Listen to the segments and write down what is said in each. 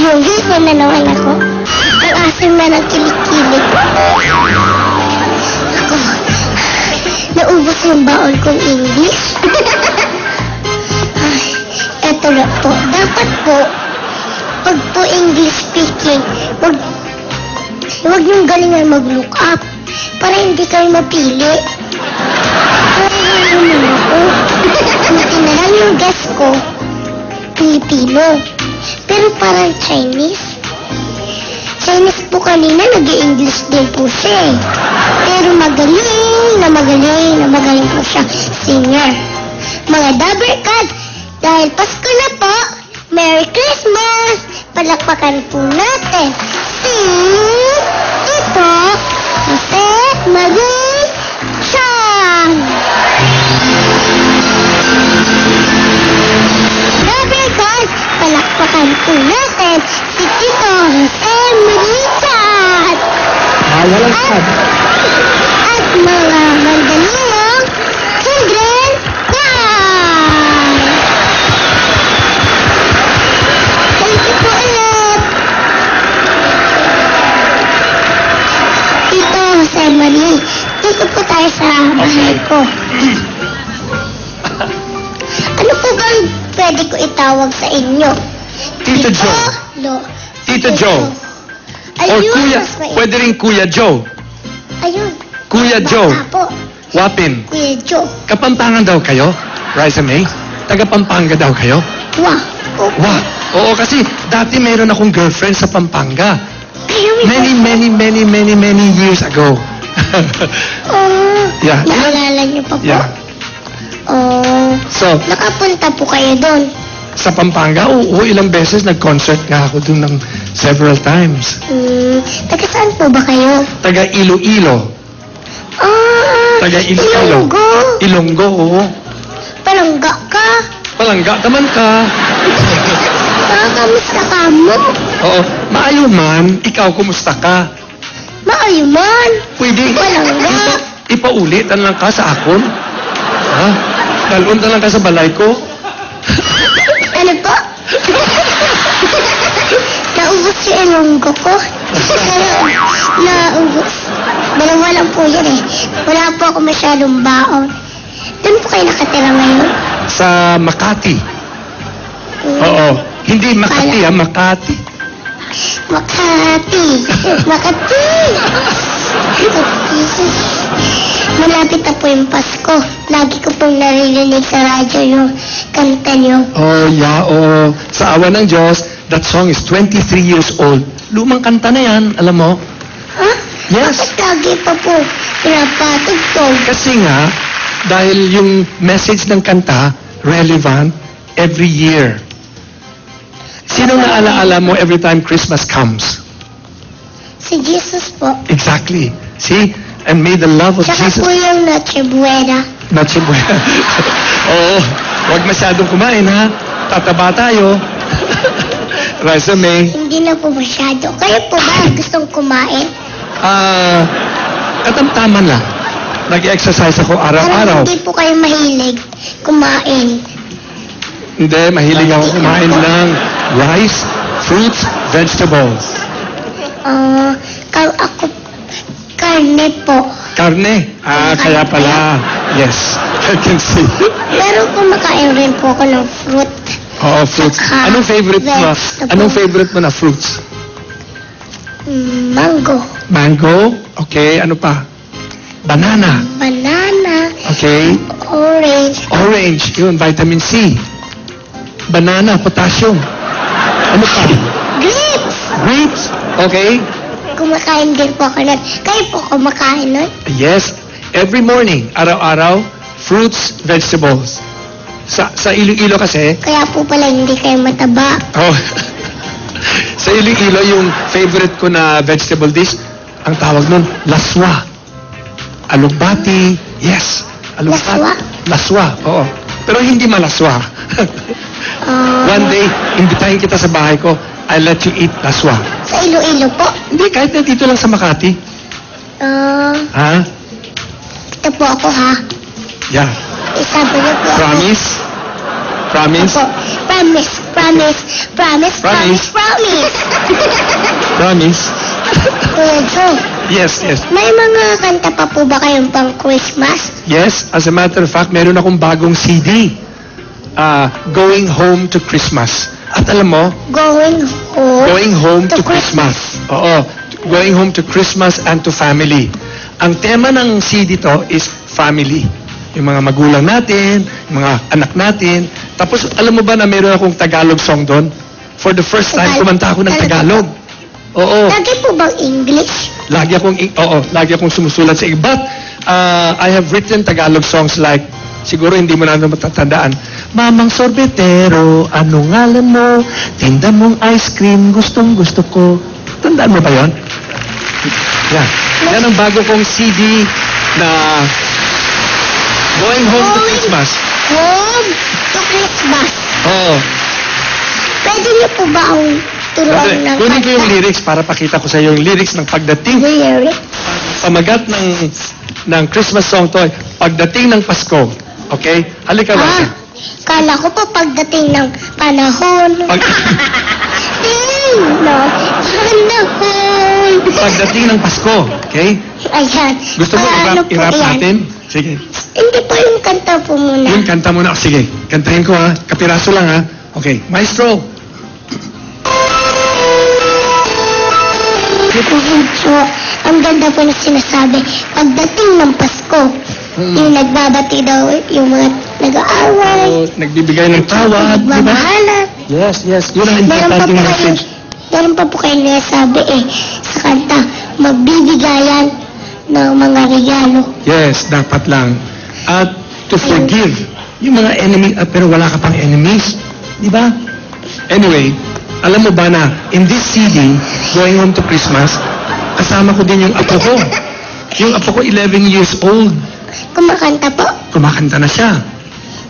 Buhis na naman ako. Ang asim na ng kilikili. Ako, naubos yung baon kong English. Ay, eto na po. Dapat po, pag po English speaking, huwag niyong galingan mag-look up para hindi kayo mapili. Ay, naman ako. Buti na lang yung guess ko, Pilipino. Pero parang Chinese. Chinese po kanina, nag-i-English din po siya eh. Pero magaling po siya. Singer. Mga Dabbercats, dahil Pasko na po, Merry Christmas! Palakpakan po natin. Ito, Jose Marie Chan! Dabbercats, palakpakan po natin si Tito Jose Marie Chan! Walang sad. At mga mandaluyong children time! Thank you po ulit! Tito Jose Marie, dito po tayo sa bahay ko. Ano po bang pwede ko itawag sa inyo? Tito Joe. Tito Joe. O Kuya, pwede rin Kuya Joe. Ayun. Kuya Joe. Baka po. Wapin. Kuya Joe. Kapampangan daw kayo? Raisa May? Taga-Pampanga daw kayo? Wah. Opo. Wah. Oo, kasi dati mayroon akong girlfriend sa Pampanga. Many years ago. Yeah. Naalala niyo pa po? Yeah. So, Nakapunta po kayo doon. sa Pampanga, oo, ilang beses nag-concert nga ako dun ng several times. Taga saan po ba kayo? Taga Iloilo. Taga Iloilo. Ilonggo. Ilonggo, oo. Palangga ka. Palangga naman ka. Kamusta ka mo? Oo. Maayo man, ikaw, kumusta ka? Maayuman. Pwede. Palangga. Ipaulit lang ka sa akon. Ha? Dalon lang ka sa balay ko. Ano po? Naubos si Ilonggo ko. Naubos. Dalawa lang po yan eh. Wala po ako masyadong baon. Doon po kayo nakatira ngayon? Sa Makati. Oo. Hindi Makati, ha? Makati. Makati. Makati. Malapit na po yung Pasko. Lagi ko pong naririnig sa radyo yung kanta niyo. Oh, yeah, oh. Sa awa ng Diyos, that song is 23 years old. Lumang kanta na yan, alam mo? Ha? Yes. Bakit lagi pa po pinapatog ko? Kasi nga, dahil yung message ng kanta, relevant every year. Sino na alaala mo every time Christmas comes? Si Jesus po. Exactly. See? And may the love of Tsaka Jesus... po yung Noche Buena. Not so well. Oo. Huwag masyadong kumain, ha? Tataba tayo. Raisa May. Hindi na po masyado. Kayo po ba gustong kumain? Katamtaman lang. Nag-exercise ako Parang araw-araw. hindi po kayo mahilig kumain. Hindi, mahilig ako kumain ng rice, fruits, vegetables. Ako, karne po. Karne. Kaya pala. Yes, I can see. Pero kumakain rin po ako ng fruit. Oo, fruits. Saka Anong favorite mo? vegetable. Anong favorite mo na fruits? Mango. Mango? Okay, ano pa? Banana. Banana. Okay. Orange. Orange, yun, vitamin C. Banana, potassium. Ano pa? Grapes. Grapes. Okay. Kumakain din po ako nun. Kayo po kumakain nun? Yes. Every morning, araw-araw, fruits, vegetables. Sa Iloilo kasi, Kaya po pala hindi kayo mataba. sa Iloilo, yung favorite ko na vegetable dish, ang tawag nun, laswa. Alugbati. Yes. Alugbati. Laswa, oo. Pero hindi malaswa. One day, imbitahin kita sa bahay ko, I'll let you eat laswa. Sa Iloilo po. Hindi, kahit na dito lang sa Makati. Ha? Ito po ako ha. Yeah. Isabi niyo po ako. Promise? Promise? Opo. Promise. Promise, promise, promise, promise. Promise. Kuya Joe, Yes, yes. may mga kanta pa po ba kayong pang Christmas? Yes, as a matter of fact, meron akong bagong CD. Going Home to Christmas. At alam mo, Going Home to Christmas. Oo. Going Home to Christmas and to Family. Ang tema ng CD to is family. Yung mga magulang natin, yung mga anak natin. Tapos, alam mo ba na meron akong Tagalog song doon? For the first time, kumanta ako ng Tagalog. Oo. Lagi po bang English? Lagi akong sumusulat sa iba. But, I have written Tagalog songs like, siguro hindi mo na matatandaan. Mamang sorbetero, ano ngalan mo? Tinda mong ice cream, gustong gusto ko. Tandaan mo ba yun? Yan. Yan ang bago kong CD na Going Home to Christmas. Home to Christmas. Oo. Pwede niyo po ba ang turuan ng Kunin ko yung lyrics para pakita ko sa iyo yung lyrics ng pagdating. lyrics? Pamagat ng Christmas song to ay Pagdating ng Pasko. Okay? Halika ba? Kala ko po pagdating ng panahon. Panahon. Pagdating ng Pasko. Okay? Ayan. Gusto mo Ano po i-rap yan? natin? Sige. Hindi po yung kanta po muna. Yung kanta muna. Sige. Kantahin ko ha. Kapiraso lang ha. Okay. Maestro. So, ang ganda po na sinasabi, pagdating ng Pasko, yung nagbabati daw, yung mga nag-aaway, Nagbibigay ng tawad. Di ba? nagmamahalan. Yes, yes. Yun ang importante message. Meron pa po kayo nasabi sa kanta, magbibigayan ng mga regalo. Yes, dapat lang. At to forgive yung mga enemy, pero wala ka pang enemies. Di ba? Anyway, alam mo ba na in this CD, Going Home to Christmas, kasama ko din yung apo ko. Yung apo ko, 11 years old. Kumakanta po. Kumakanta na siya.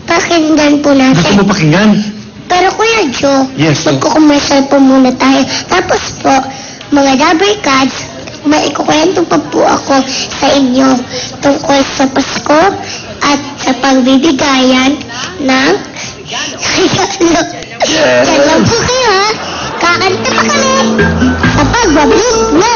Pakinggan po natin. Gusto mo pakinggan? Pero Kuya Joe, Yes, sir. magkukommercial po muna tayo. Tapos po, mga Dabber Cats, may ikukwento pa po ako sa inyo tungkol sa Pasko at sa pagbibigayan ng regalo. Diyan lang po kayo ha. Kakanta pa kami sa pagbabalik na